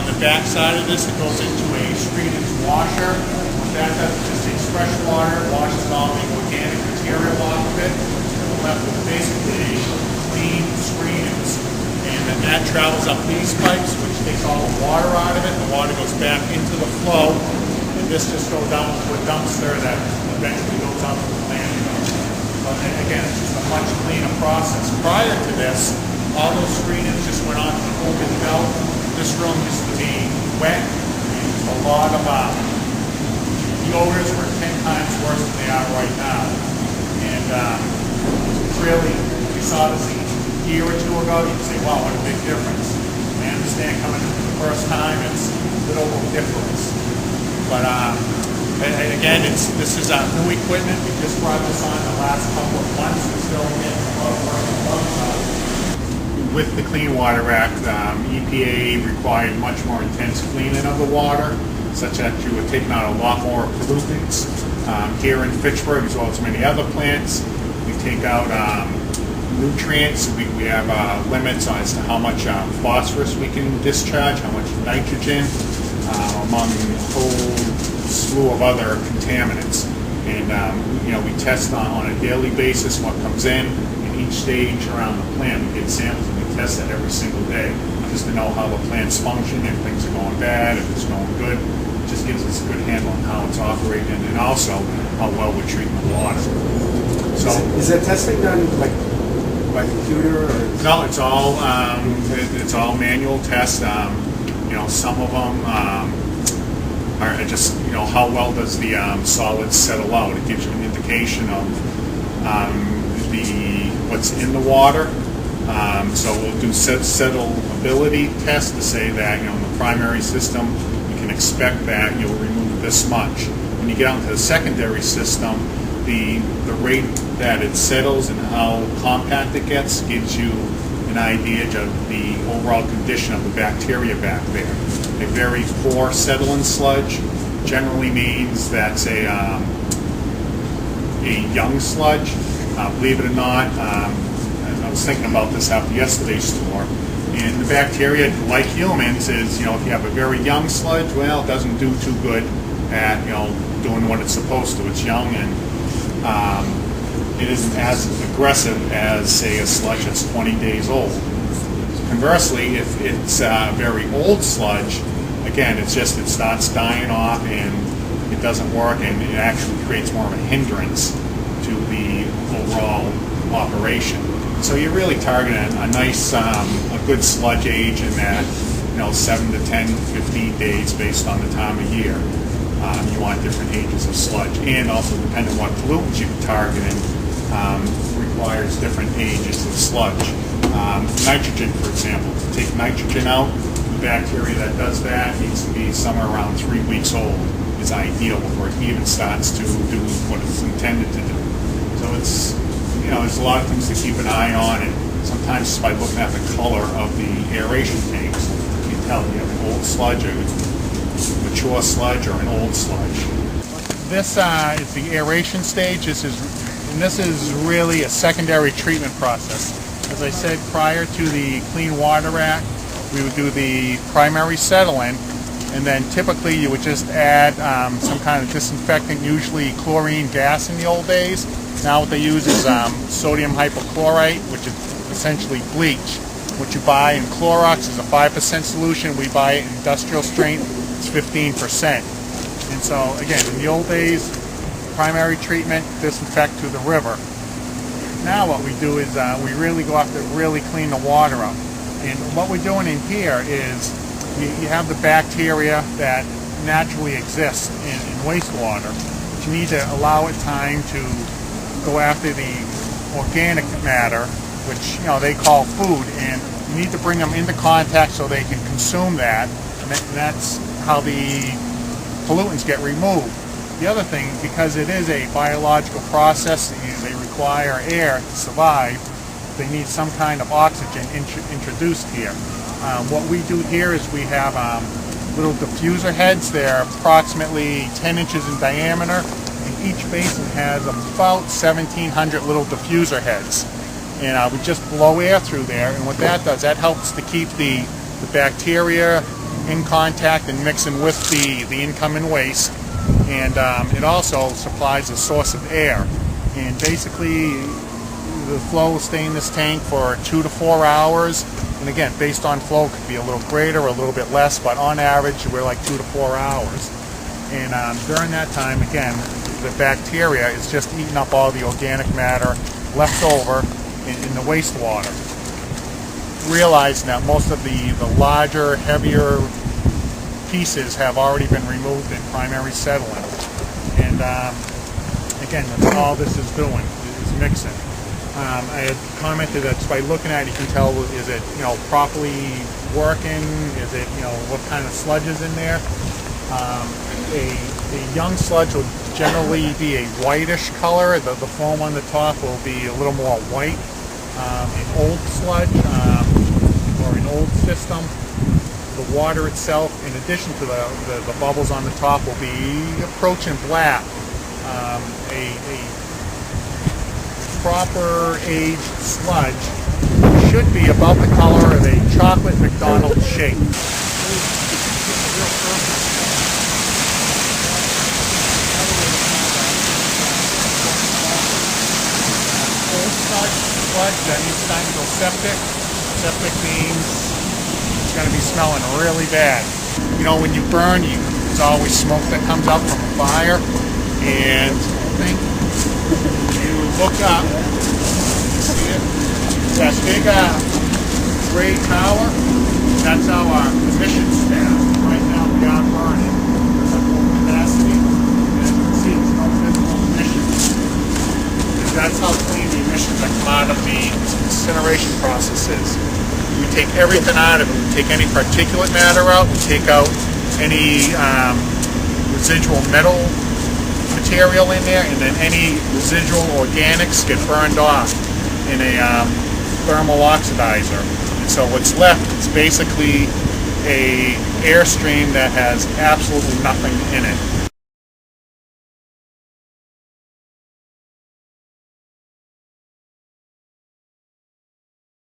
on the back side of this, it goes into a screenage washer. What that does is just takes fresh water, washes all the organic material off of it, and we're left with basically clean screenings. And then that travels up these pipes, which takes all the water out of it. The water goes back into the flow, and this just goes out to a dumpster that eventually goes out to the landfill. But again, it's just a much cleaner process. Prior to this, all those screenings just went on to the open belt. This room used to be wet, and just a lot of the odors were 10 times worse than they are right now. And really, we saw this a year or two ago, you'd say, wow, what a big difference. I understand coming in for the first time, it's a little difference. But again, this is new equipment. We just brought this on the last couple of months. We're still getting a lot of work. With the Clean Water Act, EPA required much more intense cleaning of the water, such that you were taking out a lot more pollutants. Here in Fitchburg, as well as many other plants, we take out nutrients. We have limits as to how much phosphorus we can discharge, how much nitrogen, among a whole slew of other contaminants. And we test on a daily basis what comes in each stage around the plant. We get samples and we test that every single day, just to know how the plant's function, if things are going bad, if it's going good. It just gives us a good handle on how it's operating, and also how well we're treating the water. So is that testing done by computer, or? No, it's all manual tests. Some of them are just how well does the solids settle out. It gives you an indication of what's in the water. So we'll do settleability tests to say that in the primary system you can expect that you'll remove this much. When you get out into the secondary system, the rate that it settles and how compact it gets gives you an idea of the overall condition of the bacteria back there. A very poor settling sludge generally means that's a young sludge. Believe it or not, I was thinking about this after yesterday's tour, and the bacteria, like humans, is if you have a very young sludge, well, it doesn't do too good at doing what it's supposed to. It's young, and it isn't as aggressive as, say, a sludge that's 20 days old. Conversely, if it's a very old sludge, again, it starts dying off and it doesn't work, and it actually creates more of a hindrance to the overall operation. So you're really targeting a nice, a good sludge age in that 7 to 10, 15 days based on the time of year. You want different ages of sludge, and also depending on what pollutants you're targeting, requires different ages of sludge. Nitrogen, for example, to take nitrogen out, the bacteria that does that needs to be somewhere around 3 weeks old is ideal before it even starts to do what it's intended to do. So it's, there's a lot of things to keep an eye on, and sometimes just by looking at the color of the aeration tanks, you can tell you have an old sludge, a mature sludge, or an old sludge. This is the aeration stage. This is really a secondary treatment process. As I said, prior to the Clean Water Act, we would do the primary settling, and then typically you would just add some kind of disinfectant, usually chlorine gas in the old days. Now what they use is sodium hypochlorite, which is essentially bleach. What you buy in Clorox is a 5% solution. We buy it in industrial strength, it's 15%. And so again, in the old days, primary treatment, disinfect to the river. Now what we do is we really go after really clean the water up. And what we're doing in here is you have the bacteria that naturally exists in wastewater, but you need to allow it time to go after the organic matter, which they call food, and you need to bring them into contact so they can consume that, and that's how the pollutants get removed. The other thing, because it is a biological process, they require air to survive, they need some kind of oxygen introduced here. What we do here is we have little diffuser heads. They're approximately 10 inches in diameter, and each basin has about 1,700 little diffuser heads. And we just blow air through there, and what that does, that helps to keep the bacteria in contact and mixing with the incoming waste. And it also supplies a source of air. And basically, the flow will stay in this tank for 2 to 4 hours. And again, based on flow, it could be a little greater or a little bit less, but on average, we're like 2 to 4 hours. And during that time, again, the bacteria is just eating up all the organic matter left over in the wastewater. Realizing that most of the larger, heavier pieces have already been removed in primary settling. And again, that's all this is doing, is mixing. I had commented that by looking at it, you can tell, is it, properly working? Is it, what kind of sludge is in there? A young sludge will generally be a whitish color. The foam on the top will be a little more white. An old sludge or an old system, the water itself, in addition to the bubbles on the top, will be approaching black. A proper aged sludge should be about the color of a chocolate McDonald's shake. Old sludge that needs time to go septic. Septic means it's going to be smelling really bad. When you burn, there's always smoke that comes up from a fire, and you look up, you see it, that big gray tower, that's our emissions stand. Right now we are burning at full capacity, and you can see there's no visible emissions. And that's how clean the emissions that come out of the incineration process is. We take everything out of it. We take any particulate matter out. We take out any residual metal material in there, and then any residual organics get burned off in a thermal oxidizer. And so what's left is basically a airstream that has absolutely nothing in it.